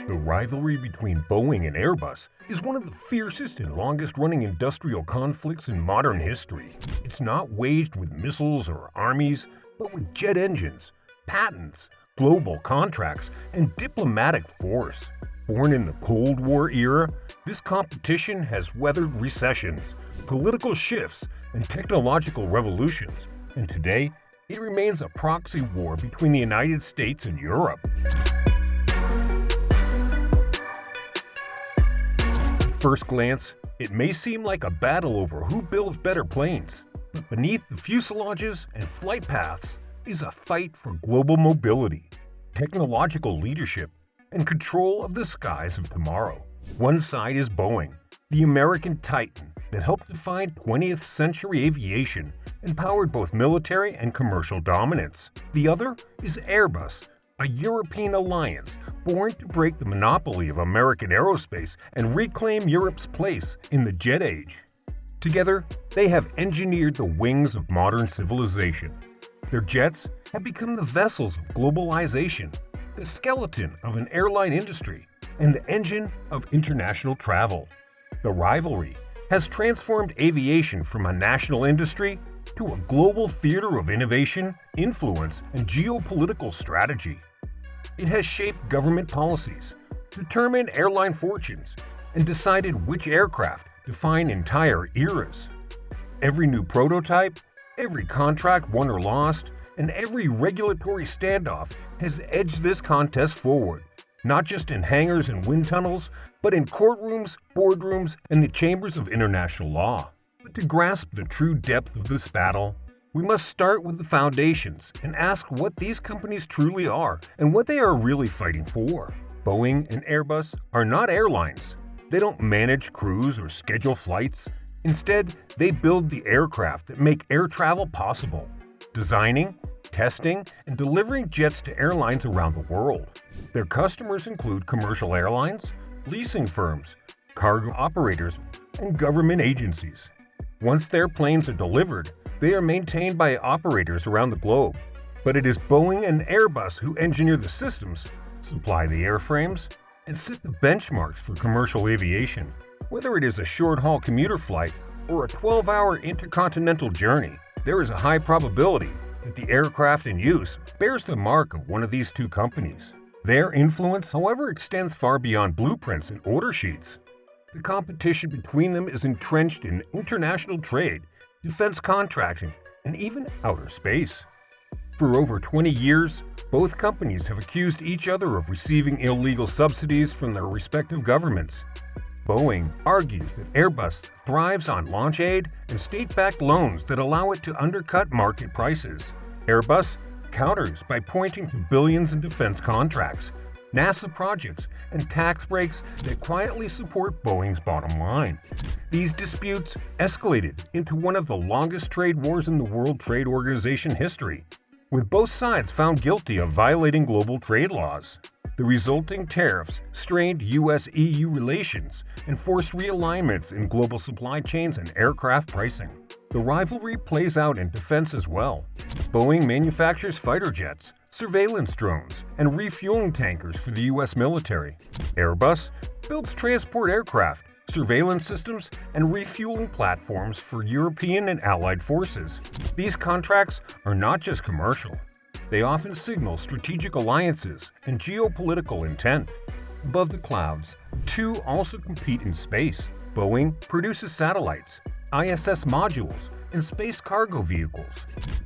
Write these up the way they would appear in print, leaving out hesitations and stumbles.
The rivalry between Boeing and Airbus is one of the fiercest and longest-running industrial conflicts in modern history. It's not waged with missiles or armies, but with jet engines, patents, global contracts, and diplomatic force. Born in the Cold War era, this competition has weathered recessions, political shifts, and technological revolutions, and today it remains a proxy war between the United States and Europe. At first glance, it may seem like a battle over who builds better planes, but beneath the fuselages and flight paths is a fight for global mobility, technological leadership, and control of the skies of tomorrow. One side is Boeing, the American titan that helped define 20th century aviation and powered both military and commercial dominance. The other is Airbus, a European alliance born to break the monopoly of American aerospace and reclaim Europe's place in the jet age. Together, they have engineered the wings of modern civilization. Their jets have become the vessels of globalization, the skeleton of an airline industry, and the engine of international travel. The rivalry has transformed aviation from a national industry to a global theater of innovation, influence, and geopolitical strategy. It has shaped government policies, determined airline fortunes, and decided which aircraft define entire eras. Every new prototype, every contract won or lost, and every regulatory standoff has edged this contest forward, not just in hangars and wind tunnels, but in courtrooms, boardrooms, and the chambers of international law. But to grasp the true depth of this battle, we must start with the foundations and ask what these companies truly are and what they are really fighting for. Boeing and Airbus are not airlines. They don't manage crews or schedule flights. Instead, they build the aircraft that make air travel possible, designing, testing, and delivering jets to airlines around the world. Their customers include commercial airlines, leasing firms, cargo operators, and government agencies. Once their planes are delivered, they are maintained by operators around the globe. But it is Boeing and Airbus who engineer the systems, supply the airframes, and set the benchmarks for commercial aviation. Whether it is a short-haul commuter flight or a 12-hour intercontinental journey, there is a high probability that the aircraft in use bears the mark of one of these two companies. Their influence, however, extends far beyond blueprints and order sheets. The competition between them is entrenched in international trade, defense contracting, and even outer space. For over 20 years, both companies have accused each other of receiving illegal subsidies from their respective governments. Boeing argues that Airbus thrives on launch aid and state-backed loans that allow it to undercut market prices. Airbus counters by pointing to billions in defense contracts, NASA projects, and tax breaks that quietly support Boeing's bottom line. These disputes escalated into one of the longest trade wars in the World Trade Organization history, with both sides found guilty of violating global trade laws. The resulting tariffs strained US-EU relations and forced realignments in global supply chains and aircraft pricing. The rivalry plays out in defense as well. Boeing manufactures fighter jets, surveillance drones, and refueling tankers for the US military. Airbus builds transport aircraft, surveillance systems, and refueling platforms for European and Allied forces. These contracts are not just commercial. They often signal strategic alliances and geopolitical intent. Above the clouds, the two also compete in space. Boeing produces satellites, ISS modules, and space cargo vehicles.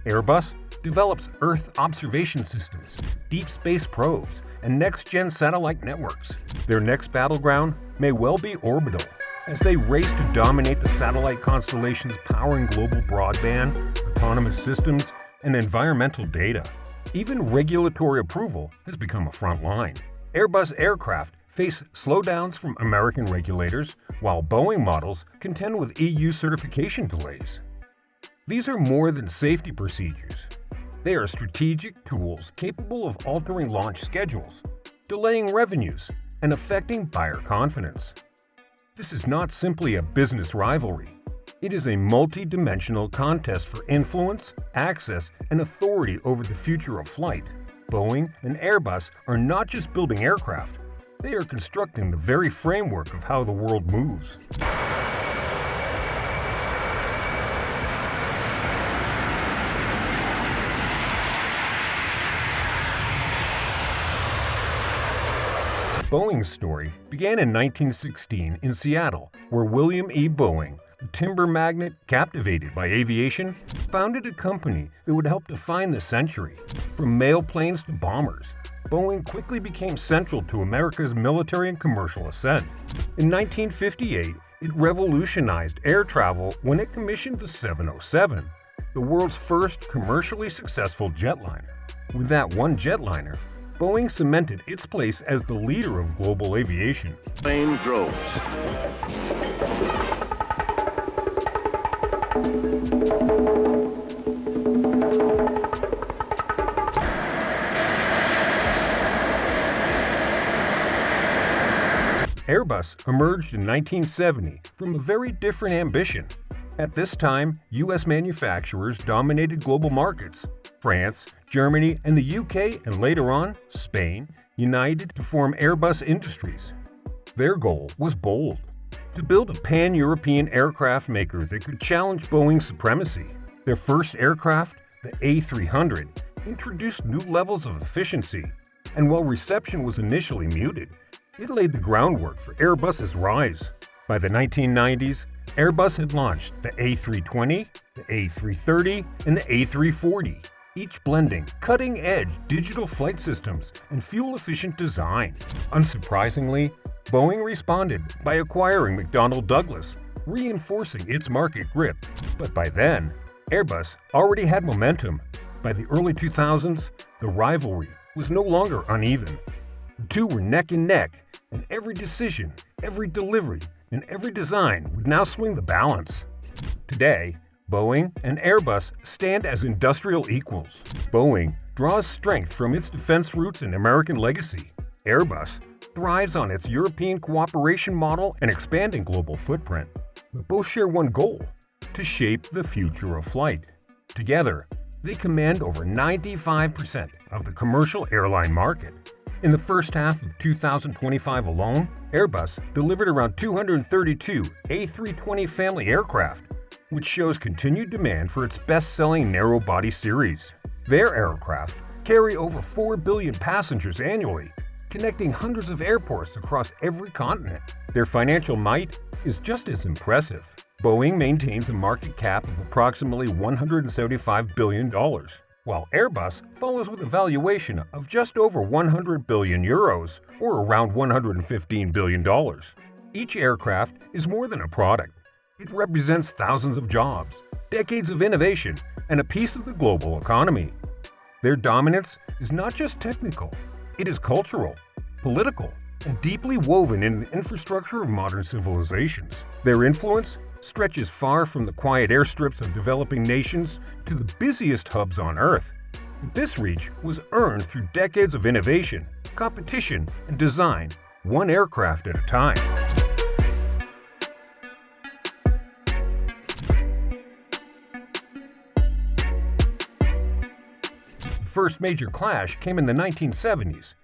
Airbus develops Earth observation systems, deep space probes, and next-gen satellite networks. Their next battleground may well be orbital, as they race to dominate the satellite constellations powering global broadband, autonomous systems, and environmental data. Even regulatory approval has become a front line. Airbus aircraft face slowdowns from American regulators, while Boeing models contend with EU certification delays. These are more than safety procedures. They are strategic tools capable of altering launch schedules, delaying revenues, and affecting buyer confidence. This is not simply a business rivalry. It is a multi-dimensional contest for influence, access, and authority over the future of flight. Boeing and Airbus are not just building aircraft, They are constructing the very framework of how the world moves. Boeing's story began in 1916 in Seattle, where William E. Boeing, a timber magnate captivated by aviation, founded a company that would help define the century. From mail planes to bombers, Boeing quickly became central to America's military and commercial ascent. In 1958, it revolutionized air travel when it commissioned the 707, the world's first commercially successful jetliner. With that one jetliner, Boeing cemented its place as the leader of global aviation. Plane droves. Airbus emerged in 1970 from a very different ambition. At this time, U.S. manufacturers dominated global markets. France, Germany, and the UK, and later on, Spain, united to form Airbus Industries. Their goal was bold: to build a pan-European aircraft maker that could challenge Boeing's supremacy. Their first aircraft, the A300, introduced new levels of efficiency, and while reception was initially muted, it laid the groundwork for Airbus's rise. By the 1990s, Airbus had launched the A320, the A330, and the A340, each blending cutting-edge digital flight systems and fuel-efficient design. Unsurprisingly, Boeing responded by acquiring McDonnell Douglas, reinforcing its market grip. But by then, Airbus already had momentum. By the early 2000s, the rivalry was no longer uneven. The two were neck and neck, and every decision, every delivery, and every design would now swing the balance. Today, Boeing and Airbus stand as industrial equals. Boeing draws strength from its defense roots and American legacy. Airbus thrives on its European cooperation model and expanding global footprint. But both share one goal: to shape the future of flight. Together, they command over 95% of the commercial airline market. In the first half of 2025 alone, Airbus delivered around 232 A320 family aircraft, which shows continued demand for its best-selling narrow-body series. Their aircraft carry over 4 billion passengers annually, connecting hundreds of airports across every continent. Their financial might is just as impressive. Boeing maintains a market cap of approximately $175 billion, while Airbus follows with a valuation of just over 100 billion euros, or around $115 billion. Each aircraft is more than a product. It represents thousands of jobs, decades of innovation, and a piece of the global economy. Their dominance is not just technical, it is cultural, political, and deeply woven in the infrastructure of modern civilizations. Their influence stretches far from the quiet airstrips of developing nations to the busiest hubs on Earth. This reach was earned through decades of innovation, competition, and design, one aircraft at a time. The first major clash came in the 1970s.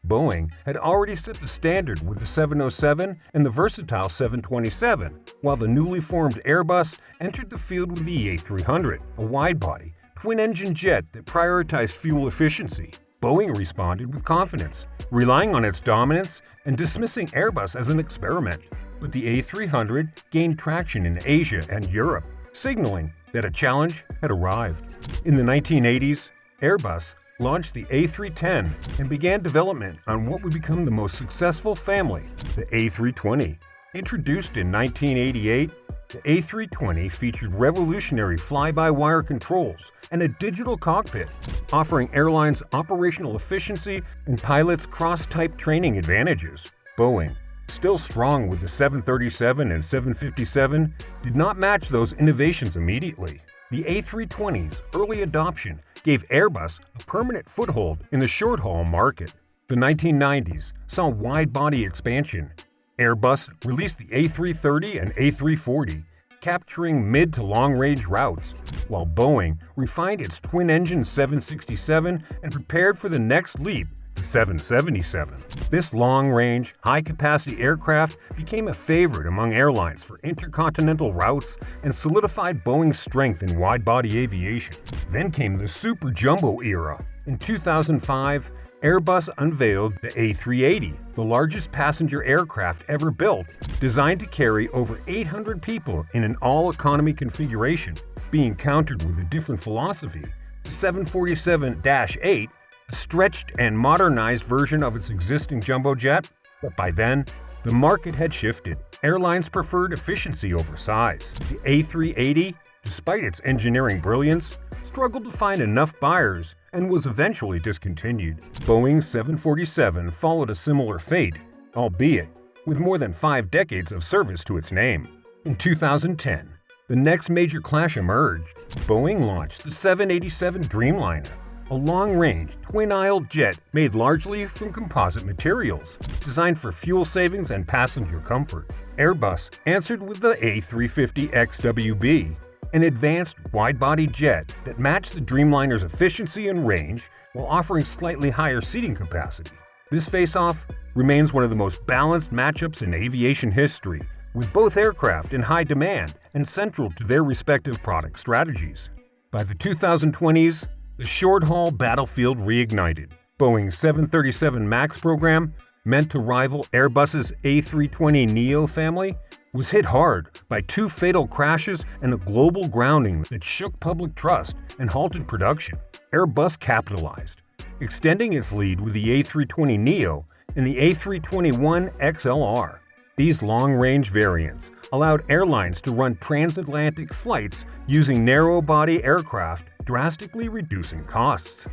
Boeing had already set the standard with the 707 and the versatile 727, while the newly formed Airbus entered the field with the A300, a wide-body, twin-engine jet that prioritized fuel efficiency. Boeing responded with confidence, relying on its dominance and dismissing Airbus as an experiment. But the A300 gained traction in Asia and Europe, signaling that a challenge had arrived. In the 1980s, Airbus launched the A310 and began development on what would become the most successful family, the A320. Introduced in 1988, the A320 featured revolutionary fly-by-wire controls and a digital cockpit, offering airlines operational efficiency and pilots cross-type training advantages. Boeing, still strong with the 737 and 757, did not match those innovations immediately. The A320's early adoption gave Airbus a permanent foothold in the short-haul market. The 1990s saw wide-body expansion. Airbus released the A330 and A340, capturing mid- to long-range routes, while Boeing refined its twin-engine 767 and prepared for the next leap, the 777. This long-range, high-capacity aircraft became a favorite among airlines for intercontinental routes and solidified Boeing's strength in wide-body aviation. Then came the super jumbo era. In 2005, Airbus unveiled the A380, the largest passenger aircraft ever built, designed to carry over 800 people in an all-economy configuration. Being countered with a different philosophy, the 747-8, a stretched and modernized version of its existing jumbo jet. But by then, the market had shifted. Airlines preferred efficiency over size. The A380, despite its engineering brilliance, struggled to find enough buyers and was eventually discontinued. Boeing's 747 followed a similar fate, albeit with more than 5 decades of service to its name. In 2010, the next major clash emerged. Boeing launched the 787 Dreamliner, a long-range, twin-aisle jet made largely from composite materials, designed for fuel savings and passenger comfort. Airbus answered with the A350XWB, an advanced wide-body jet that matched the Dreamliner's efficiency and range while offering slightly higher seating capacity. This face-off remains one of the most balanced matchups in aviation history, with both aircraft in high demand and central to their respective product strategies. By the 2020s, the short-haul battlefield reignited. Boeing's 737 MAX program, meant to rival Airbus's A320neo family, was hit hard by 2 fatal crashes and a global grounding that shook public trust and halted production. Airbus capitalized, extending its lead with the A320neo and the A321XLR. These long-range variants allowed airlines to run transatlantic flights using narrow-body aircraft, drastically reducing costs.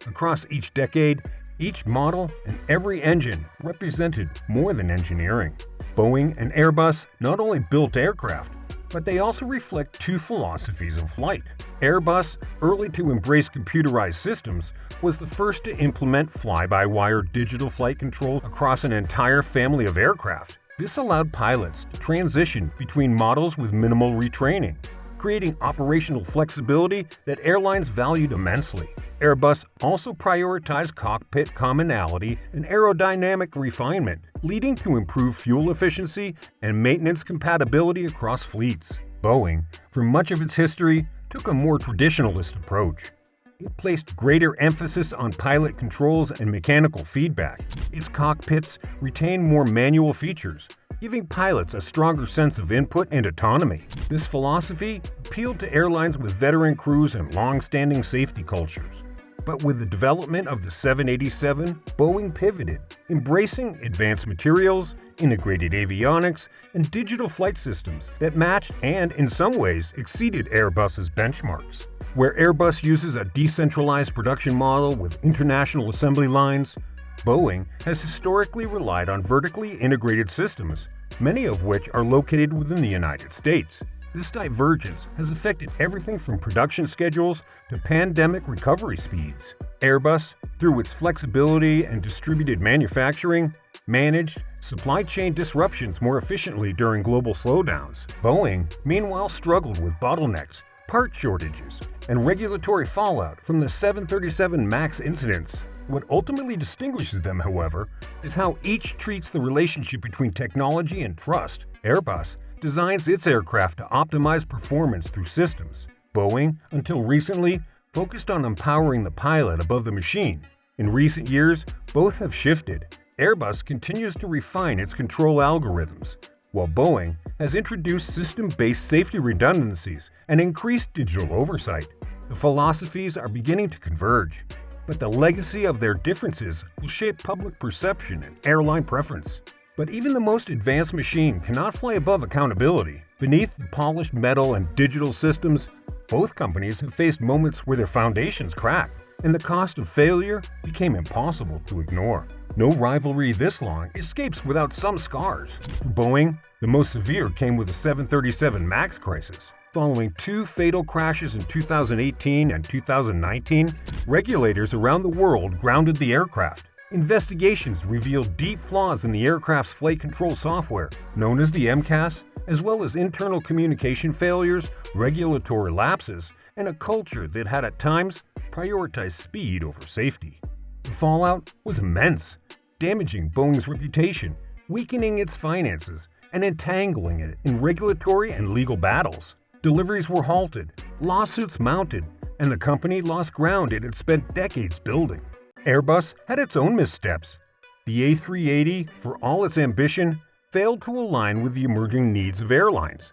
Across each decade, each model and every engine represented more than engineering. Boeing and Airbus not only built aircraft, but they also reflect 2 philosophies of flight. Airbus, early to embrace computerized systems, was the first to implement fly-by-wire digital flight control across an entire family of aircraft. This allowed pilots to transition between models with minimal retraining, creating operational flexibility that airlines valued immensely. Airbus also prioritized cockpit commonality and aerodynamic refinement, leading to improved fuel efficiency and maintenance compatibility across fleets. Boeing, for much of its history, took a more traditionalist approach. It placed greater emphasis on pilot controls and mechanical feedback. Its cockpits retained more manual features, giving pilots a stronger sense of input and autonomy. This philosophy appealed to airlines with veteran crews and long-standing safety cultures. But with the development of the 787, Boeing pivoted, embracing advanced materials, integrated avionics, and digital flight systems that matched and, in some ways, exceeded Airbus's benchmarks. Where Airbus uses a decentralized production model with international assembly lines, Boeing has historically relied on vertically integrated systems, many of which are located within the United States. This divergence has affected everything from production schedules to pandemic recovery speeds. Airbus, through its flexibility and distributed manufacturing, managed supply chain disruptions more efficiently during global slowdowns. Boeing, meanwhile, struggled with bottlenecks, part shortages, and regulatory fallout from the 737 MAX incidents. What ultimately distinguishes them, however, is how each treats the relationship between technology and trust. Airbus designs its aircraft to optimize performance through systems. Boeing, until recently, focused on empowering the pilot above the machine. In recent years, both have shifted. Airbus continues to refine its control algorithms, while Boeing has introduced system-based safety redundancies and increased digital oversight. The philosophies are beginning to converge, but the legacy of their differences will shape public perception and airline preference. But even the most advanced machine cannot fly above accountability. Beneath the polished metal and digital systems, both companies have faced moments where their foundations cracked, and the cost of failure became impossible to ignore. No rivalry this long escapes without some scars. For Boeing, the most severe came with the 737 MAX crisis. Following 2 fatal crashes in 2018 and 2019, regulators around the world grounded the aircraft. Investigations revealed deep flaws in the aircraft's flight control software, known as the MCAS, as well as internal communication failures, regulatory lapses, and a culture that had at times prioritized speed over safety. The fallout was immense, damaging Boeing's reputation, weakening its finances, and entangling it in regulatory and legal battles. Deliveries were halted, lawsuits mounted, and the company lost ground it had spent decades building. Airbus had its own missteps. The A380, for all its ambition, failed to align with the emerging needs of airlines.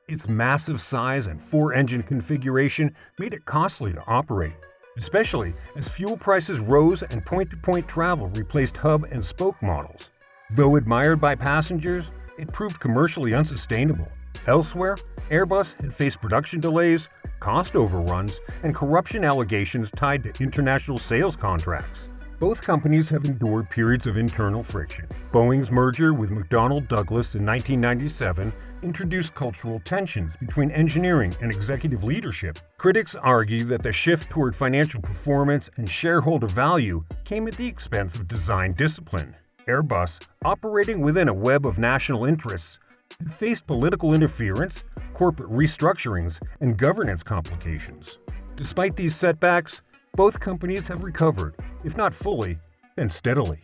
Its massive size and four-engine configuration made it costly to operate, especially as fuel prices rose and point-to-point travel replaced hub and spoke models. Though admired by passengers, it proved commercially unsustainable. Elsewhere, Airbus had faced production delays, cost overruns, and corruption allegations tied to international sales contracts. Both companies have endured periods of internal friction. Boeing's merger with McDonnell Douglas in 1997 introduced cultural tensions between engineering and executive leadership. Critics argue that the shift toward financial performance and shareholder value came at the expense of design discipline. Airbus, operating within a web of national interests, had faced political interference, corporate restructurings, and governance complications. Despite these setbacks, both companies have recovered, if not fully, then steadily.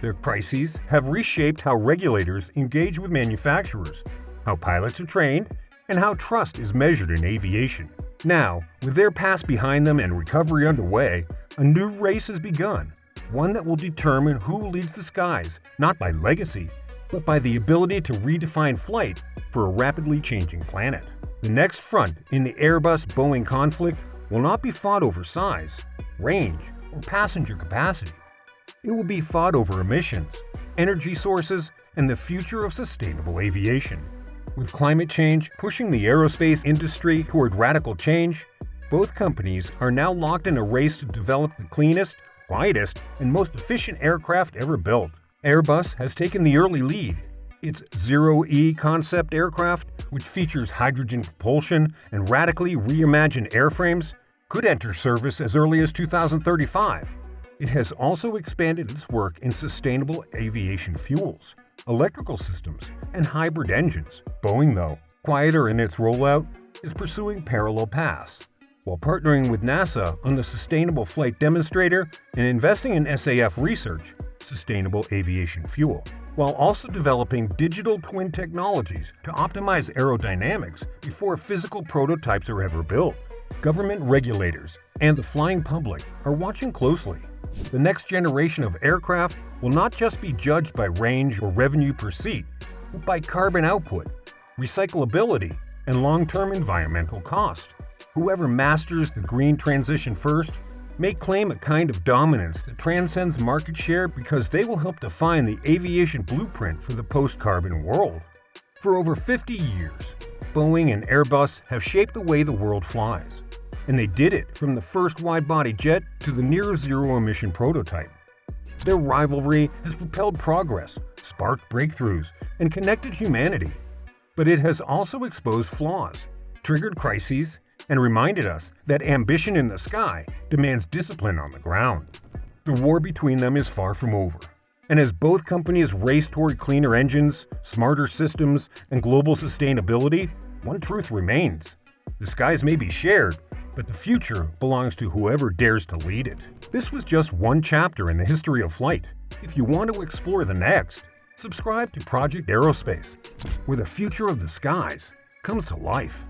Their crises have reshaped how regulators engage with manufacturers, how pilots are trained, and how trust is measured in aviation. Now, with their past behind them and recovery underway, a new race has begun, one that will determine who leads the skies, not by legacy, but by the ability to redefine flight for a rapidly changing planet. The next front in the Airbus-Boeing conflict will not be fought over size, range, or passenger capacity. It will be fought over emissions, energy sources, and the future of sustainable aviation. With climate change pushing the aerospace industry toward radical change, both companies are now locked in a race to develop the cleanest, quietest, and most efficient aircraft ever built. Airbus has taken the early lead. Its Zero-E concept aircraft, which features hydrogen propulsion and radically reimagined airframes, could enter service as early as 2035. It has also expanded its work in sustainable aviation fuels, electrical systems, and hybrid engines. Boeing, though, quieter in its rollout, is pursuing parallel paths, while partnering with NASA on the Sustainable Flight Demonstrator and investing in SAF research, sustainable aviation fuel, while also developing digital twin technologies to optimize aerodynamics before physical prototypes are ever built. Government regulators and the flying public are watching closely. The next generation of aircraft will not just be judged by range or revenue per seat, but by carbon output, recyclability, and long-term environmental cost. Whoever masters the green transition first may claim a kind of dominance that transcends market share because they will help define the aviation blueprint for the post-carbon world. For over 50 years, Boeing and Airbus have shaped the way the world flies, and they did it from the first wide-body jet to the near-zero emission prototype. Their rivalry has propelled progress, sparked breakthroughs, and connected humanity. But it has also exposed flaws, triggered crises, and reminded us that ambition in the sky demands discipline on the ground. The war between them is far from over, and as both companies race toward cleaner engines, smarter systems, and global sustainability, one truth remains. The skies may be shared, but the future belongs to whoever dares to lead it. This was just one chapter in the history of flight. If you want to explore the next, subscribe to Project Aerospace, where the future of the skies comes to life.